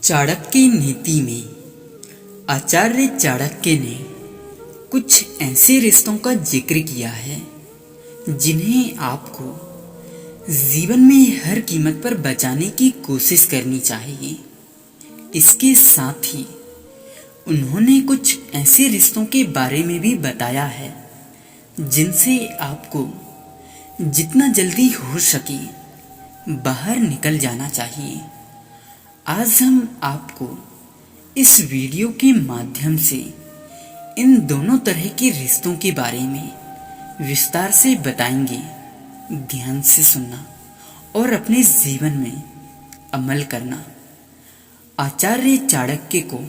चाणक्य नीति में आचार्य चाणक्य ने कुछ ऐसे रिश्तों का जिक्र किया है जिन्हें आपको जीवन में हर कीमत पर बचाने की कोशिश करनी चाहिए। इसके साथ ही उन्होंने कुछ ऐसे रिश्तों के बारे में भी बताया है जिनसे आपको जितना जल्दी हो सके बाहर निकल जाना चाहिए। आज हम आपको इस वीडियो के माध्यम से इन दोनों तरह के रिश्तों के बारे में विस्तार से बताएंगे। ध्यान से सुनना और अपने जीवन में अमल करना। आचार्य चाणक्य को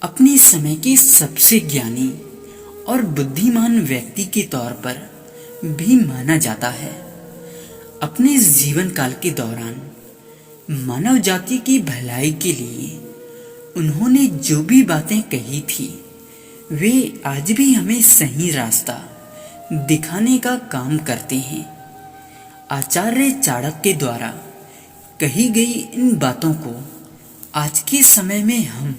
अपने समय के सबसे ज्ञानी और बुद्धिमान व्यक्ति के तौर पर भी माना जाता है। अपने जीवन काल के दौरान मानव जाति की भलाई के लिए उन्होंने जो भी बातें कही थी वे आज भी हमें सही रास्ता दिखाने का काम करते हैं। आचार्य चाणक्य द्वारा कही गई इन बातों को आज के समय में हम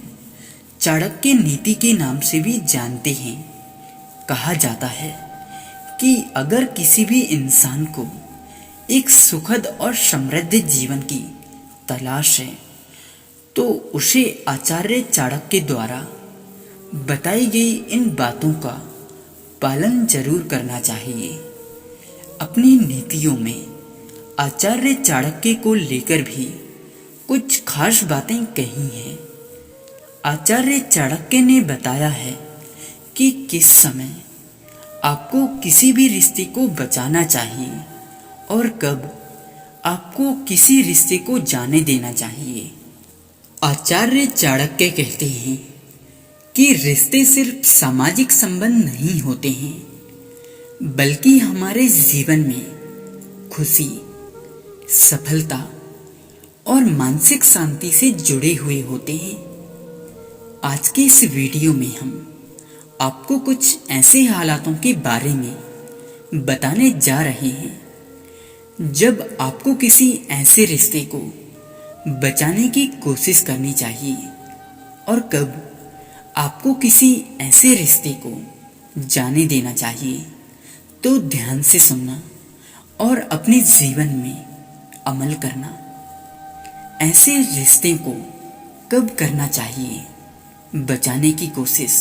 चाणक्य नीति के नाम से भी जानते हैं। कहा जाता है कि अगर किसी भी इंसान को एक सुखद और समृद्ध जीवन की तलाश है तो उसे आचार्य चाणक्य द्वारा बताई गई इन बातों का पालन जरूर करना चाहिए। अपनी नीतियों में आचार्य चाणक्य को लेकर भी कुछ खास बातें कही हैं। आचार्य चाणक्य ने बताया है कि किस समय आपको किसी भी रिश्ते को बचाना चाहिए और कब आपको किसी रिश्ते को जाने देना चाहिए। आचार्य चाणक्य कहते हैं कि रिश्ते सिर्फ सामाजिक संबंध नहीं होते हैं बल्कि हमारे जीवन में खुशी, सफलता और मानसिक शांति से जुड़े हुए होते हैं। आज के इस वीडियो में हम आपको कुछ ऐसे हालातों के बारे में बताने जा रहे हैं जब आपको किसी ऐसे रिश्ते को बचाने की कोशिश करनी चाहिए और कब आपको किसी ऐसे रिश्ते को जाने देना चाहिए। तो ध्यान से सुनना और अपने जीवन में अमल करना। ऐसे रिश्ते को कब करना चाहिए बचाने की कोशिश।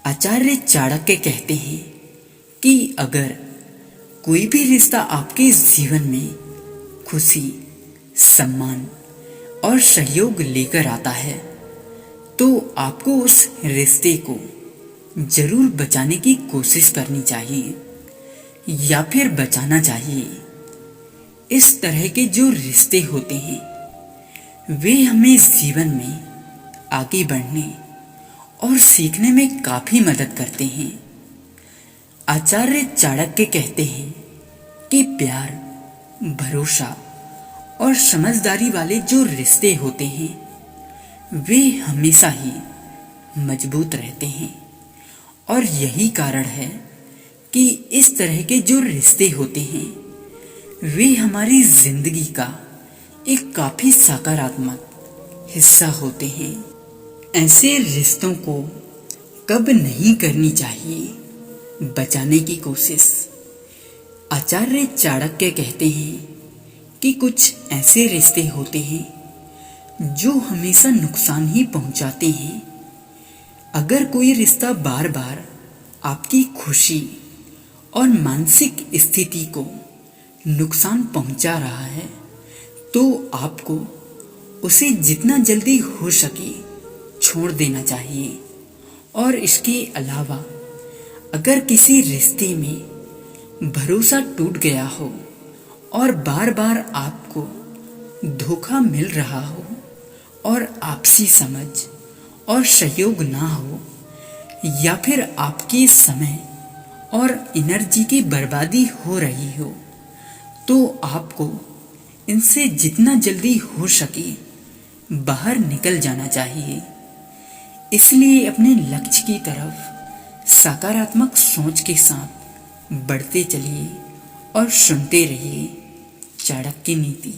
आचार्य चाणक्य कहते हैं कि अगर कोई भी रिश्ता आपके जीवन में खुशी, सम्मान और सहयोग लेकर आता है तो आपको उस रिश्ते को जरूर बचाने की कोशिश करनी चाहिए या फिर बचाना चाहिए। इस तरह के जो रिश्ते होते हैं वे हमें जीवन में आगे बढ़ने और सीखने में काफी मदद करते हैं। आचार्य चाणक्य कहते हैं कि प्यार, भरोसा और समझदारी वाले जो रिश्ते होते हैं वे हमेशा ही मजबूत रहते हैं और यही कारण है कि इस तरह के जो रिश्ते होते हैं वे हमारी जिंदगी का एक काफी सकारात्मक हिस्सा होते हैं। ऐसे रिश्तों को कब नहीं करनी चाहिए बचाने की कोशिश। आचार्य चाणक्य कहते हैं कि कुछ ऐसे रिश्ते होते हैं जो हमेशा नुकसान ही पहुंचाते हैं। अगर कोई रिश्ता बार बार आपकी खुशी और मानसिक स्थिति को नुकसान पहुंचा रहा है तो आपको उसे जितना जल्दी हो सके छोड़ देना चाहिए। और इसके अलावा अगर किसी रिश्ते में भरोसा टूट गया हो और बार बार आपको धोखा मिल रहा हो और आपसी समझ और सहयोग ना हो या फिर आपके समय और एनर्जी की बर्बादी हो रही हो तो आपको इनसे जितना जल्दी हो सके बाहर निकल जाना चाहिए। इसलिए अपने लक्ष्य की तरफ सकारात्मक सोच के साथ बढ़ते चलिए और सुनते रहिए चाणक्य नीति।